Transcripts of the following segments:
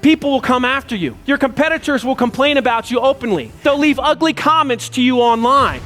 People will come after you. Your competitors will complain about you openly. They'll leave ugly comments to you online.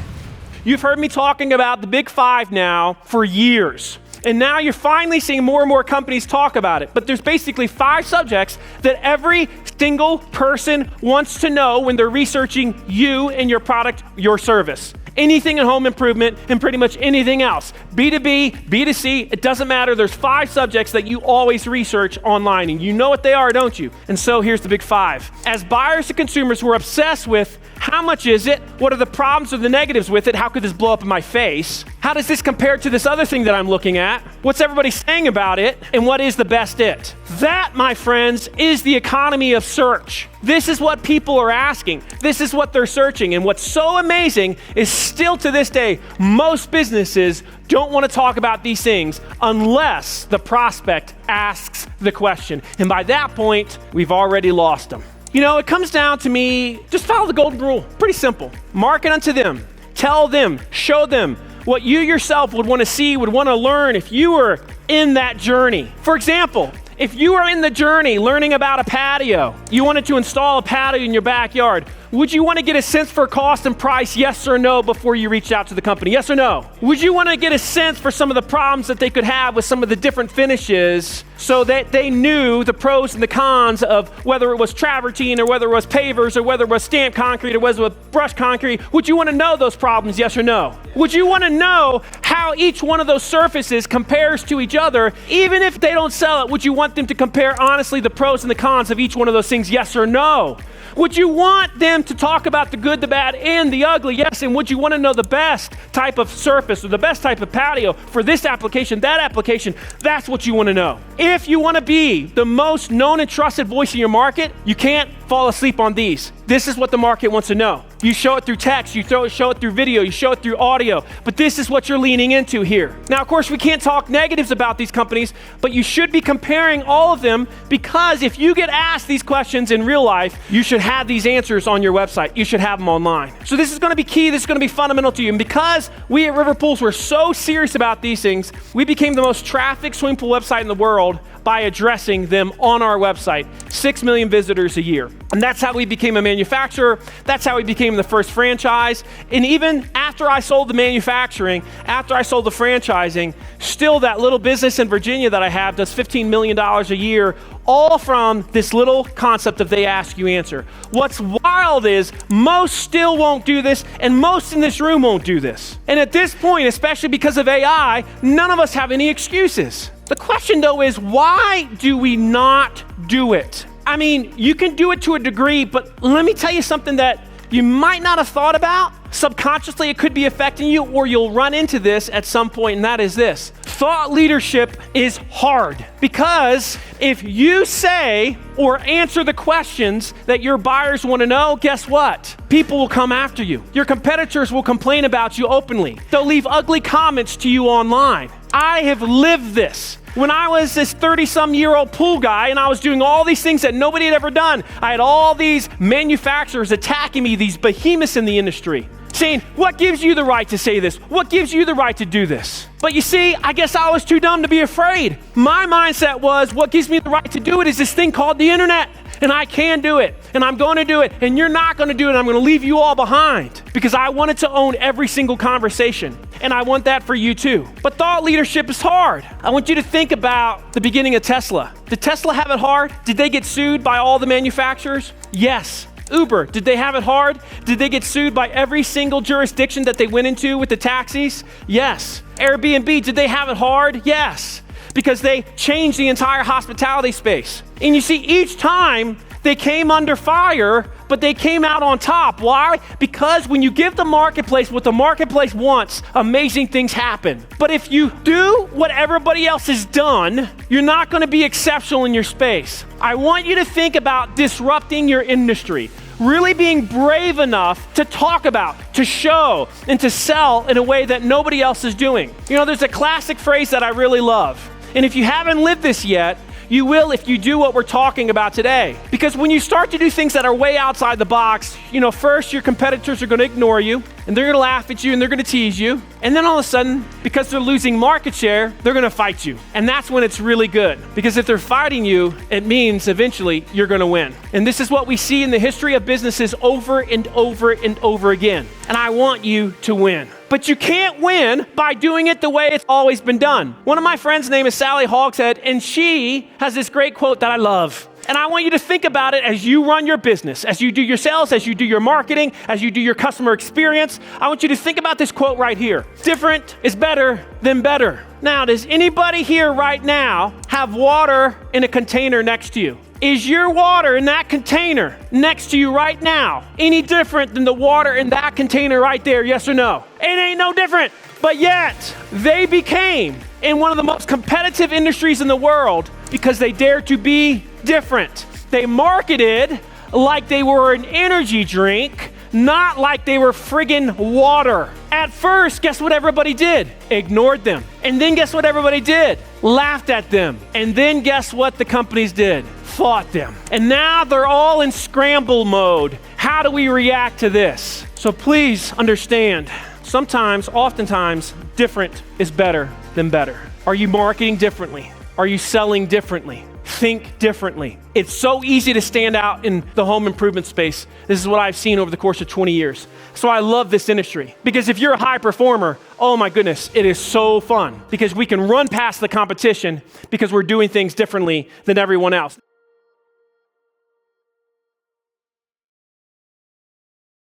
You've heard me talking about the big five now for years. And now you're finally seeing more and more companies talk about it. But there's basically 5 subjects that every single person wants to know when they're researching you and your product, your service. Anything in home improvement and pretty much anything else. B2B, B2C, it doesn't matter. There's 5 subjects that you always research online, and you know what they are, don't you? And so here's the big 5. As buyers and consumers, we're obsessed with how much is it? What are the problems or the negatives with it? How could this blow up in my face? How does this compare to this other thing that I'm looking at? What's everybody saying about it? And what is the best it? That, my friends, is the economy of search. This is what people are asking. This is what they're searching. And what's so amazing is still to this day, most businesses don't want to talk about these things unless the prospect asks the question. And by that point, we've already lost them. You know, it comes down to me, just follow the golden rule. Pretty simple. Market unto them. Tell them, show them what you yourself would want to see, would want to learn if you were in that journey. For example, if you are in the journey learning about a patio, you wanted to install a patio in your backyard, would you want to get a sense for cost and price, yes or no, before you reached out to the company, yes or no? Would you want to get a sense for some of the problems that they could have with some of the different finishes so that they knew the pros and the cons of whether it was travertine or whether it was pavers or whether it was stamped concrete or whether it was brushed concrete? Would you want to know those problems, yes or no? Would you want to know how each one of those surfaces compares to each other? Even if they don't sell it, would you want them to compare honestly the pros and the cons of each one of those things, yes or no? Would you want them to talk about the good, the bad, and the ugly? Yes, and would you want to know the best type of surface or the best type of patio for this application, that application? That's what you want to know. If you want to be the most known and trusted voice in your market, you can't fall asleep on these. This is what the market wants to know. You show it through text, you show it through video, you show it through audio, but this is what you're leaning into here. Now, of course, we can't talk negatives about these companies, but you should be comparing all of them because if you get asked these questions in real life, you should have these answers on your website. You should have them online. So this is going to be key. This is going to be fundamental to you. And because we at River Pools were so serious about these things, we became the most trafficked swimming pool website in the world by addressing them on our website. 6 million visitors a year. And that's how we became a manufacturer. That's how we became the first franchise. And even after I sold the manufacturing, after I sold the franchising, still that little business in Virginia that I have does $15 million a year, all from this little concept of they ask, you answer. What's wild is most still won't do this, and most in this room won't do this. And at this point, especially because of AI, none of us have any excuses. The question though is, why do we not do it? I mean, you can do it to a degree, but let me tell you something that you might not have thought about. Subconsciously, it could be affecting you, or you'll run into this at some point, and that is this. Thought leadership is hard because if you say or answer the questions that your buyers want to know, guess what? People will come after you. Your competitors will complain about you openly. They'll leave ugly comments to you online. I have lived this. When I was this 30-some-year-old pool guy and I was doing all these things that nobody had ever done, I had all these manufacturers attacking me, these behemoths in the industry, saying, what gives you the right to say this? What gives you the right to do this? But you see, I guess I was too dumb to be afraid. My mindset was, what gives me the right to do it is this thing called the internet. And I can do it, and I'm going to do it, and you're not going to do it, and I'm going to leave you all behind because I wanted to own every single conversation, and I want that for you too. But thought leadership is hard. I want you to think about the beginning of Tesla. Did Tesla have it hard? Did they get sued by all the manufacturers? Yes. Uber, did they have it hard? Did they get sued by every single jurisdiction that they went into with the taxis? Yes. Airbnb, did they have it hard? Yes. Because they changed the entire hospitality space. And you see, each time they came under fire, but they came out on top. Why? Because when you give the marketplace what the marketplace wants, amazing things happen. But if you do what everybody else has done, you're not going to be exceptional in your space. I want you to think about disrupting your industry. Really being brave enough to talk about, to show, and to sell in a way that nobody else is doing. You know, there's a classic phrase that I really love. And if you haven't lived this yet, you will if you do what we're talking about today. Because Because when you start to do things that are way outside the box, first your competitors are going to ignore you, and they're going to laugh at you, and they're going to tease you. And then all of a sudden, because they're losing market share, they're going to fight you. And that's when it's really good. Because if they're fighting you, it means eventually you're going to win. And this is what we see in the history of businesses over and over and over again. And I want you to win. But you can't win by doing it the way it's always been done. One of my friends' name is Sally Hogshead, and she has this great quote that I love. And I want you to think about it as you run your business, as you do your sales, as you do your marketing, as you do your customer experience. I want you to think about this quote right here. Different is better than better. Now, does anybody here right now have water in a container next to you? Is your water in that container next to you right now any different than the water in that container right there? Yes or no? It ain't no different. But yet, they became in one of the most competitive industries in the world because they dared to be different. They marketed like they were an energy drink, not like they were friggin' water. At first, guess what everybody did? Ignored them. And then guess what everybody did? Laughed at them. And then guess what the companies did? Fought them. And now they're all in scramble mode. How do we react to this? So please understand, oftentimes, different is better than better. Are you marketing differently? Are you selling differently? Think differently. It's so easy to stand out in the home improvement space. This is what I've seen over the course of 20 years. So I love this industry because if you're a high performer, oh my goodness, it is so fun because we can run past the competition because we're doing things differently than everyone else.